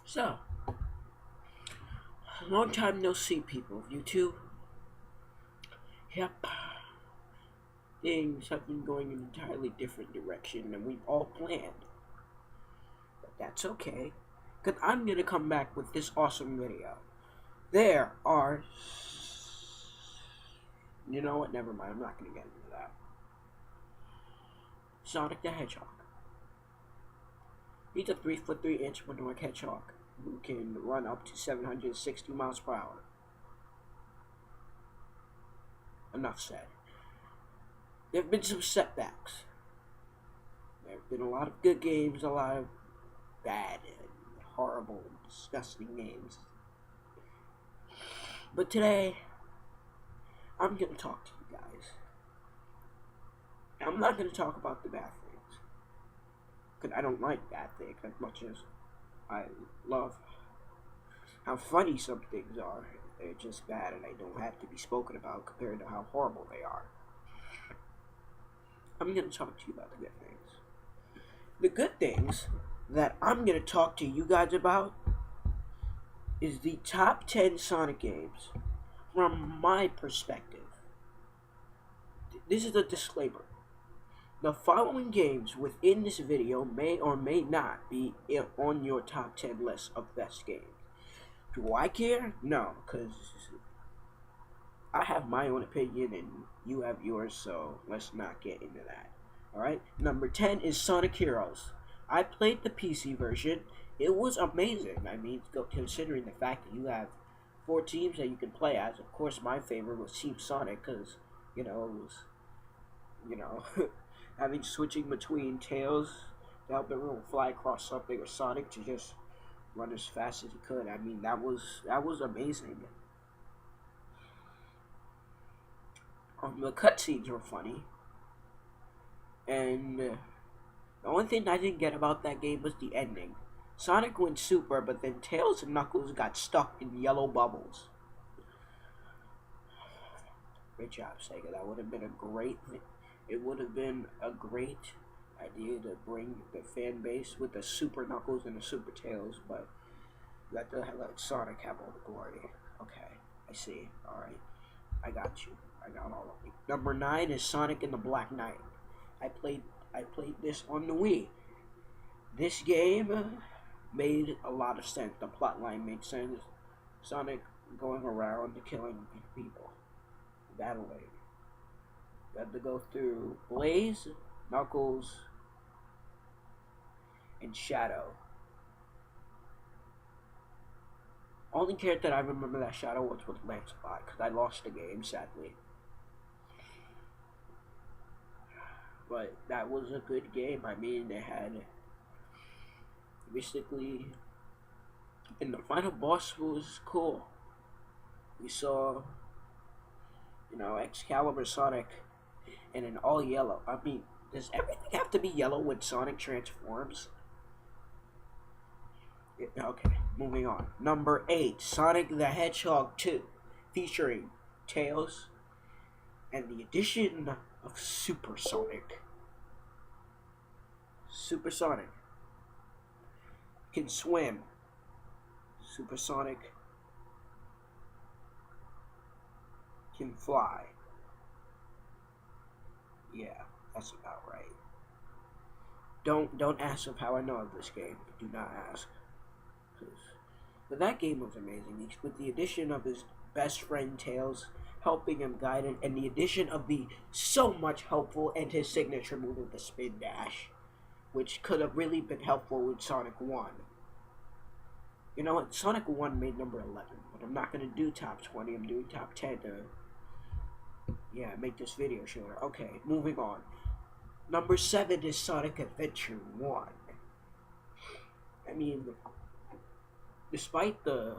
So, long time no see, people. You too? Yep. Things have been going in an entirely different direction than we've all planned. But that's okay, because I'm going to come back with this awesome video. There are. You know what? Never mind. I'm not going to get into that. Sonic the Hedgehog. He's a 3'3" humanoid hedgehog who can run up to 760 miles per hour. Enough said. There have been some setbacks. There have been a lot of good games, a lot of bad and horrible and disgusting games. But today, I'm going to talk to you guys. I'm not going to talk about the bad things, because I don't like bad things as much as I love how funny some things are. They're just bad and they don't have to be spoken about compared to how horrible they are. I'm going to talk to you about the good things. The good things that I'm going to talk to you guys about is the top 10 Sonic games from my perspective. This is a disclaimer. The following games within this video may or may not be on your top 10 list of best games. Do I care? No, because I have my own opinion and you have yours, so let's not get into that. Alright, number 10 is Sonic Heroes. I played the PC version. It was amazing. I mean, considering the fact that you have 4 teams that you can play as. Of course, my favorite was Team Sonic because, it was, having switching between Tails to help everyone fly across something or Sonic to just run as fast as he could. I mean, that was amazing. The cutscenes were funny, and the only thing I didn't get about that game was the ending. Sonic went super, but then Tails and Knuckles got stuck in yellow bubbles. Great job, Sega. That would have been it would have been a great idea to bring the fan base with the Super Knuckles and the Super Tails, but let Sonic have all the glory. Okay, I see. Alright, I got you. I got all of you. Number 9 is Sonic and the Black Knight. I played this on the Wii. This game made a lot of sense. The plot line made sense. Sonic going around killing people, battling. You had to go through Blaze, Knuckles, and Shadow. Only character I remember that Shadow was with Lancelot, because I lost the game, sadly. But that was a good game. I mean, they had basically, and the final boss was cool. We saw, Excalibur Sonic and an all yellow. I mean, does everything have to be yellow when Sonic transforms? Okay, moving on. Number 8, Sonic the Hedgehog 2, featuring Tails and the addition of Super Sonic. Super Sonic can swim. Super Sonic can fly. Yeah, that's about right. Don't ask of how I know of this game. Do not ask. But that game was amazing. With the addition of his best friend Tails helping him guide it, and the addition of the so much helpful and his signature move with the spin dash, which could have really been helpful with Sonic 1. You know what? Sonic 1 made number 11, but I'm not going to do top 20. I'm doing top 10 to, make this video shorter. Okay, moving on. Number 7 is Sonic Adventure 1. I mean, despite the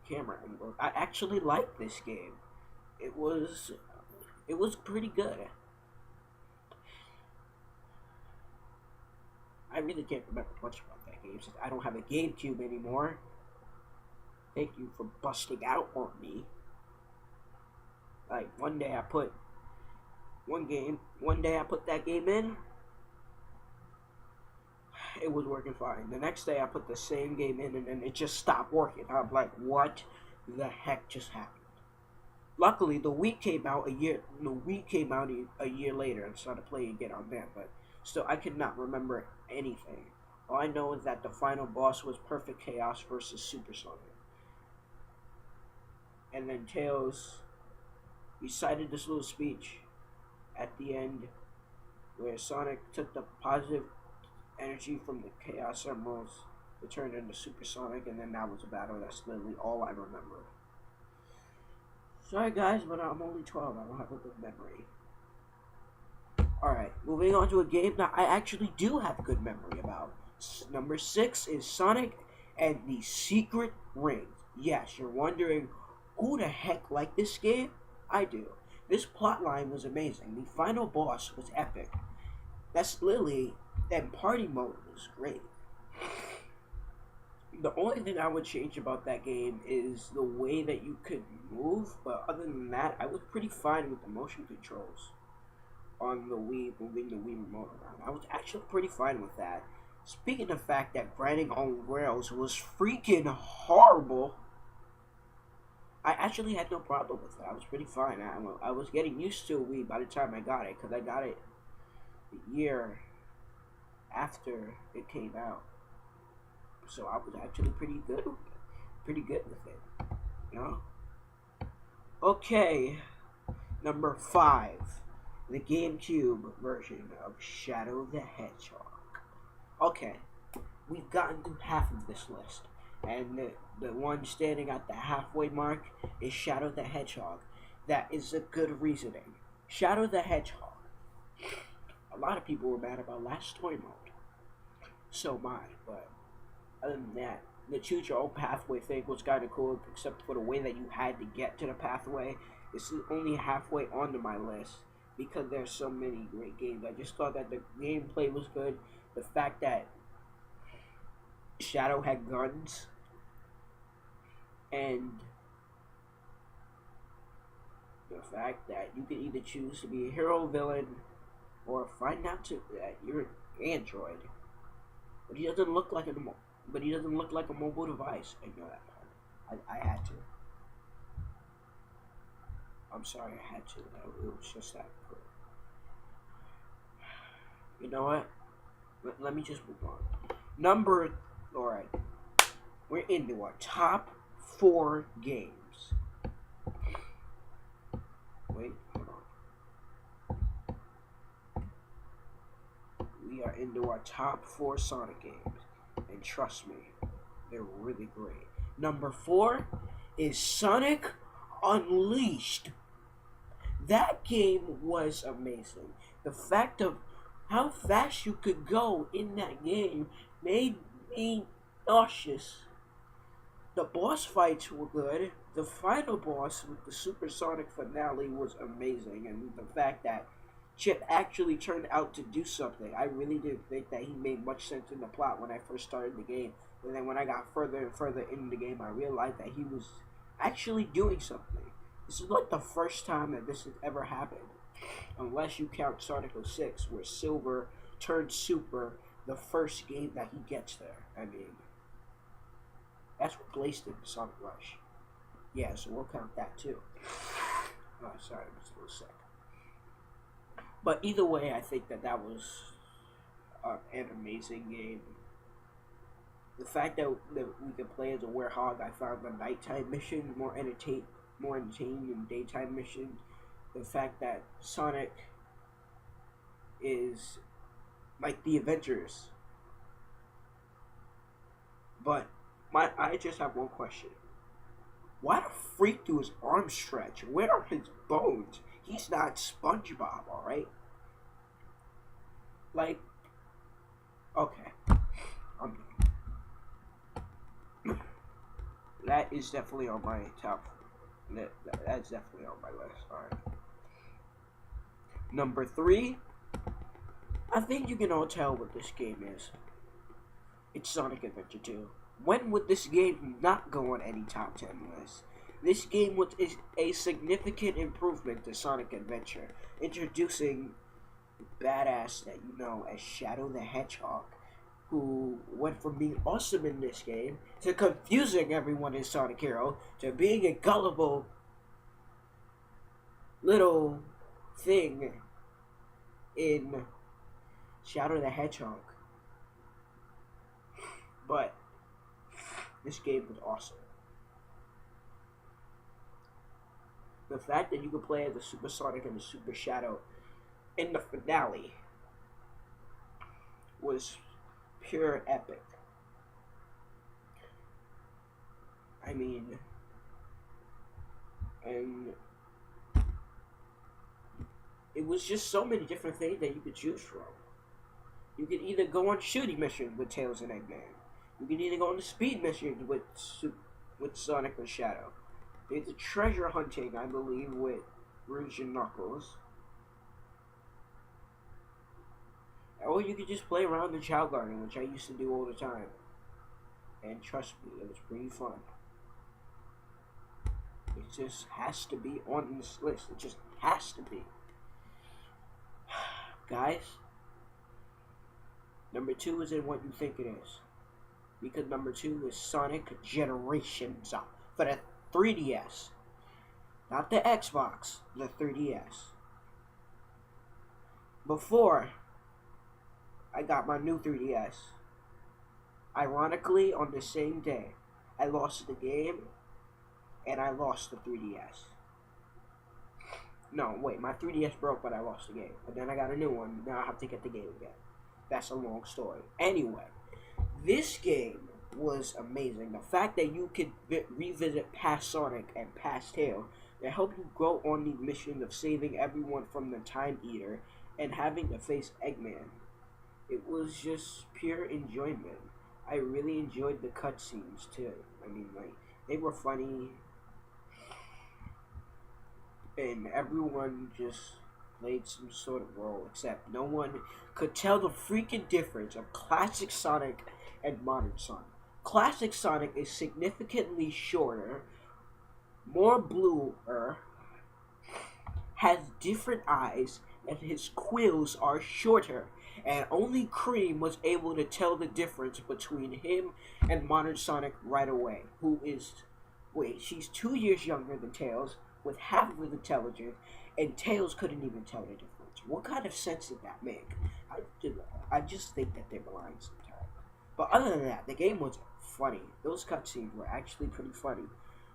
camera angle, I actually liked this game. It was pretty good. I really can't remember much about that game since I don't have a GameCube anymore. Thank you for busting out on me. Like, one day I put that game in, it was working fine. The next day I put the same game in and then it just stopped working. I'm like, what the heck just happened? Luckily, the Wii came out a year later and started playing again on that. But still, I could not remember anything. All I know is that the final boss was Perfect Chaos versus Super Sonic. And then Tails recited this little speech at the end where Sonic took the positive energy from the Chaos Emeralds to turn into Super Sonic, and then that was a battle. That's literally all I remember. Sorry guys, but I'm only 12. I don't have a good memory. Alright, moving on to a game that I actually do have good memory about. Number 6 is Sonic and the Secret Ring. Yes, you're wondering, who the heck liked this game? I do. This plotline was amazing. The final boss was epic. That's literally, and party mode was great. The only thing I would change about that game is the way that you could move, but other than that, I was pretty fine with the motion controls on the Wii, moving the Wii remote around. I was actually pretty fine with that. Speaking of the fact that grinding on rails was freaking horrible, I actually had no problem with it. I was pretty fine. I was getting used to Wii by the time I got it, because I got it the year after it came out. So I was actually pretty good with it, you know? Okay, number 5, the GameCube version of Shadow the Hedgehog. Okay, we've gotten through half of this list, and the one standing at the halfway mark is Shadow the Hedgehog. That is a good reasoning. Shadow the Hedgehog. A lot of people were mad about last story mode. So am I, but other than that, the choose your own pathway thing was kind of cool, except for the way that you had to get to the pathway. It's only halfway onto my list because there's so many great games. I just thought that the gameplay was good. The fact that Shadow had guns, and the fact that you could either choose to be a hero, villain, or find out that you're an android. But he doesn't look like a mobile device. I know that part. I had to. I'm sorry, I had to. It was just that quick. You know what? Let me just move on. Alright. We're into our top 4 games. Wait, hold on. We are into our top 4 Sonic games. And trust me, they're really great. Number 4 is Sonic Unleashed. That game was amazing. The fact of how fast you could go in that game made me nauseous. The boss fights were good. The final boss with the supersonic finale was amazing. And the fact that Chip actually turned out to do something. I really didn't think that he made much sense in the plot when I first started the game. And then when I got further and further into the game, I realized that he was actually doing something. This is like the first time that this has ever happened. Unless you count Sonic 06, where Silver turned Super the first game that he gets there. I mean, that's what Blaze did to Sonic Rush. Yeah, so we'll count that too. Oh, sorry, I'm just a little sick. But either way, I think that was an amazing game. The fact that we could play as a werehog, I found the nighttime mission more entertaining than daytime mission. The fact that Sonic is like the Avengers. But I just have one question. Why the freak do his arms stretch? Where are his bones? He's not SpongeBob, alright? Like, okay. I'm done. That is definitely on my top. That's definitely on my list, alright. Number 3. I think you can all tell what this game is. It's Sonic Adventure 2. When would this game not go on any top 10 list? This game was a significant improvement to Sonic Adventure, introducing the badass that you know as Shadow the Hedgehog. who went from being awesome in this game to confusing everyone in Sonic Hero to being a gullible little thing in Shadow the Hedgehog. But this game was awesome. The fact that you could play as the Super Sonic and the Super Shadow in the finale was pure epic. I mean, and it was just so many different things that you could choose from. You could either go on shooting missions with Tails and Eggman. You could either go on the speed missions with Sonic and Shadow. There's a treasure hunting, I believe, with Rouge and Knuckles. Or you could just play around the Chao Garden, which I used to do all the time. And trust me, it was pretty fun. It just has to be on this list. It just has to be. Guys, number 2 isn't what you think it is. Because number 2 is Sonic Generations for the 3DS. Not the Xbox, the 3DS. Before I got my new 3DS, ironically, on the same day, I lost the game and I lost the 3DS. No, wait, my 3DS broke, but I lost the game. But then I got a new one. Now I have to get the game again. That's a long story. Anyway, this game was amazing. The fact that you could revisit past Sonic and past Tails to help you grow on the mission of saving everyone from the Time Eater and having to face Eggman. It was just pure enjoyment. I really enjoyed the cutscenes too. I mean, like, they were funny. And everyone just played some sort of role, except no one could tell the freaking difference of classic Sonic and modern Sonic. Classic Sonic is significantly shorter, more bluer, has different eyes, and his quills are shorter. And only Cream was able to tell the difference between him and modern Sonic right away. She's 2 years younger than Tails, with half of his intelligence, and Tails couldn't even tell the difference. What kind of sense did that make? I just think that they were lying sometimes. But other than that, the game was funny. Those cutscenes were actually pretty funny.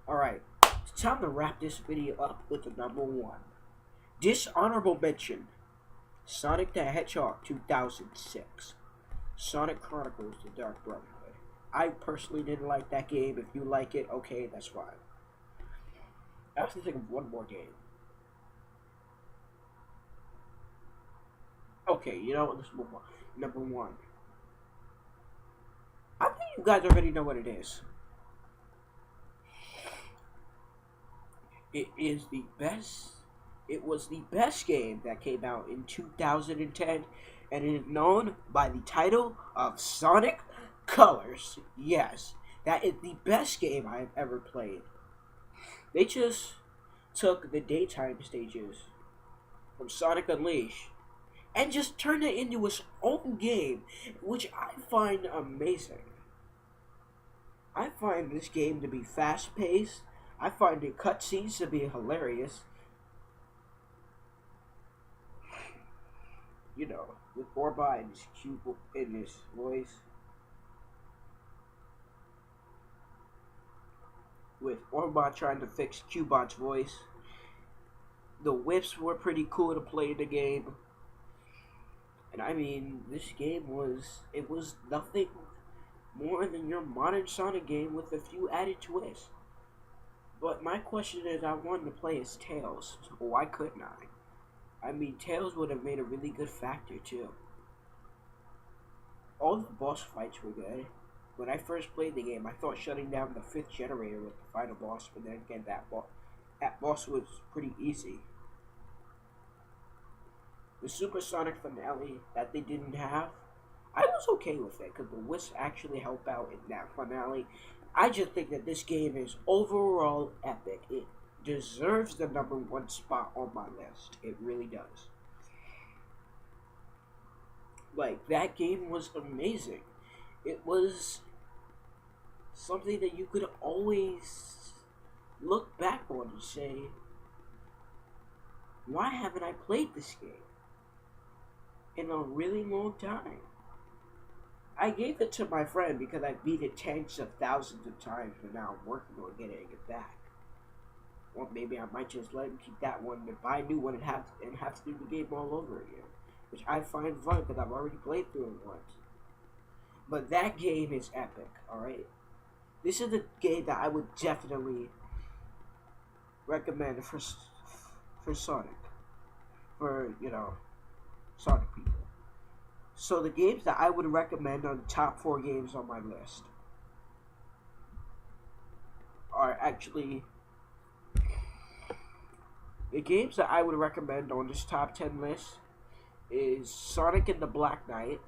Alright, it's time to wrap this video up with the number 1. Dishonorable mention: Sonic the Hedgehog 2006. Sonic Chronicles: The Dark Brotherhood. I personally didn't like that game. If you like it, okay, that's fine. I have to think of one more game. Okay, you know what? Let's move on. Number 1. I think you guys already know what it is. It was the best game that came out in 2010, and it is known by the title of Sonic Colors. Yes, that is the best game I have ever played. They just took the daytime stages from Sonic Unleashed and just turned it into its own game, which I find amazing. I find this game to be fast-paced. I find the cutscenes to be hilarious. You know, with Orba and his cube in his voice. With Orba trying to fix Cubot's voice. The whips were pretty cool to play in the game. And I mean, this game was nothing more than your modern Sonic game with a few added twists. But my question is, I wanted to play as Tails, so why couldn't I? I mean, Tails would have made a really good factor too. All the boss fights were good. When I first played the game, I thought shutting down the 5th generator was the final boss, but then again, that boss was pretty easy. The Supersonic finale that they didn't have, I was okay with it, because the Wisps actually help out in that finale. I just think that this game is overall epic. It deserves the number 1 spot on my list. It really does. Like, that game was amazing. It was something that you could always look back on and say, why haven't I played this game in a really long time? I gave it to my friend because I beat it tens of thousands of times, but now I'm working on getting it back. Or maybe I might just let him keep that one and buy a new one and have to do the game all over again, which I find fun because I've already played through it once. But that game is epic. All right, this is the game that I would definitely recommend for Sonic, for Sonic people. So the games that I would recommend on the top 4 games on my list are actually the games that I would recommend on this top 10 list is Sonic and the Black Knight,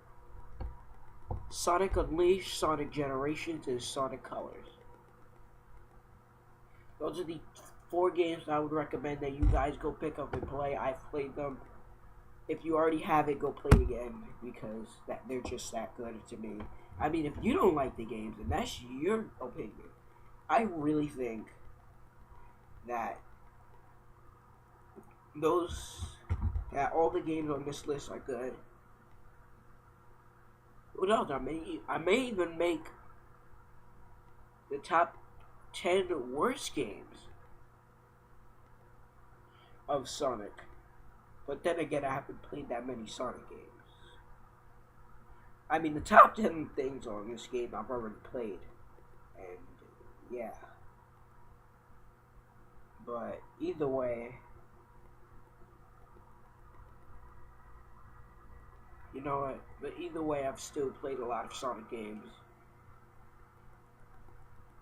Sonic Unleashed, Sonic Generations, and Sonic Colors. Those are the 4 games that I would recommend that you guys go pick up and play. I've played them. If you already have it, go play it again because they're just that good to me. I mean, if you don't like the games, and that's your opinion, I really think that all the games on this list are good. What else? I may even make the top 10 worst games of Sonic. But then again, I haven't played that many Sonic games. I mean, the top 10 things on this game I've already played. And, yeah. But, either way, you know what? But either way, I've still played a lot of Sonic games.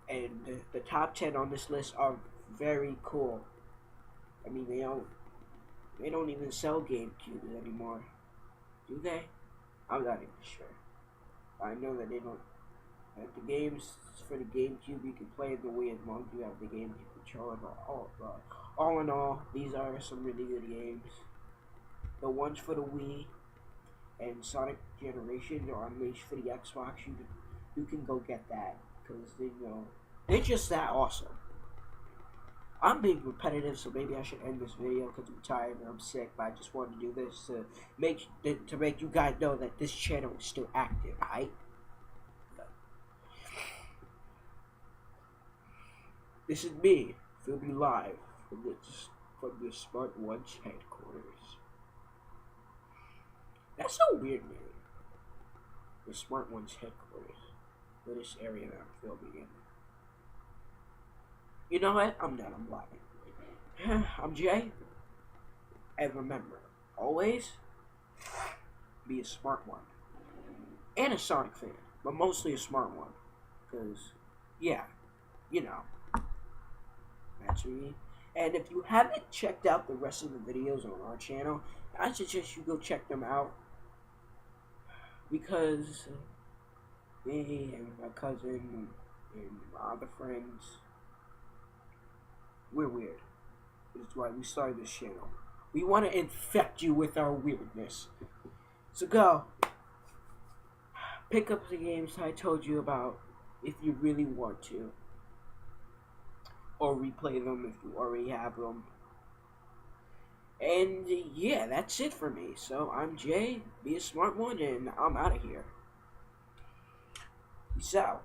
And the top 10 on this list are very cool. I mean, they don't even sell GameCube anymore. Do they? I'm not even sure. I know that they don't. That the games for the GameCube you can play the way as long as you have the GameCube controller. All in all, these are some really good games. The ones for the Wii and Sonic Generations are Unleashed for the Xbox. You can go get that because they're just that awesome. I'm being repetitive, so maybe I should end this video because I'm tired and I'm sick. But I just wanted to do this to make you guys know that this channel is still active. Alright. This is me filming live from the Smart One's headquarters. That's so weird, man. The Smart One's headquarters for this area that I'm filming in. You know what? I'm done. I'm lying. I'm Jay. And remember, always be a smart one. And a Sonic fan. But mostly a smart one. Because, yeah, that's me. And if you haven't checked out the rest of the videos on our channel, I suggest you go check them out. Because me and my cousin and my other friends, we're weird. That's why we started this channel. We want to infect you with our weirdness. So go. Pick up the games I told you about if you really want to. Or replay them if you already have them. And yeah, that's it for me. So I'm Jay, be a smart one, and I'm out of here. Peace out.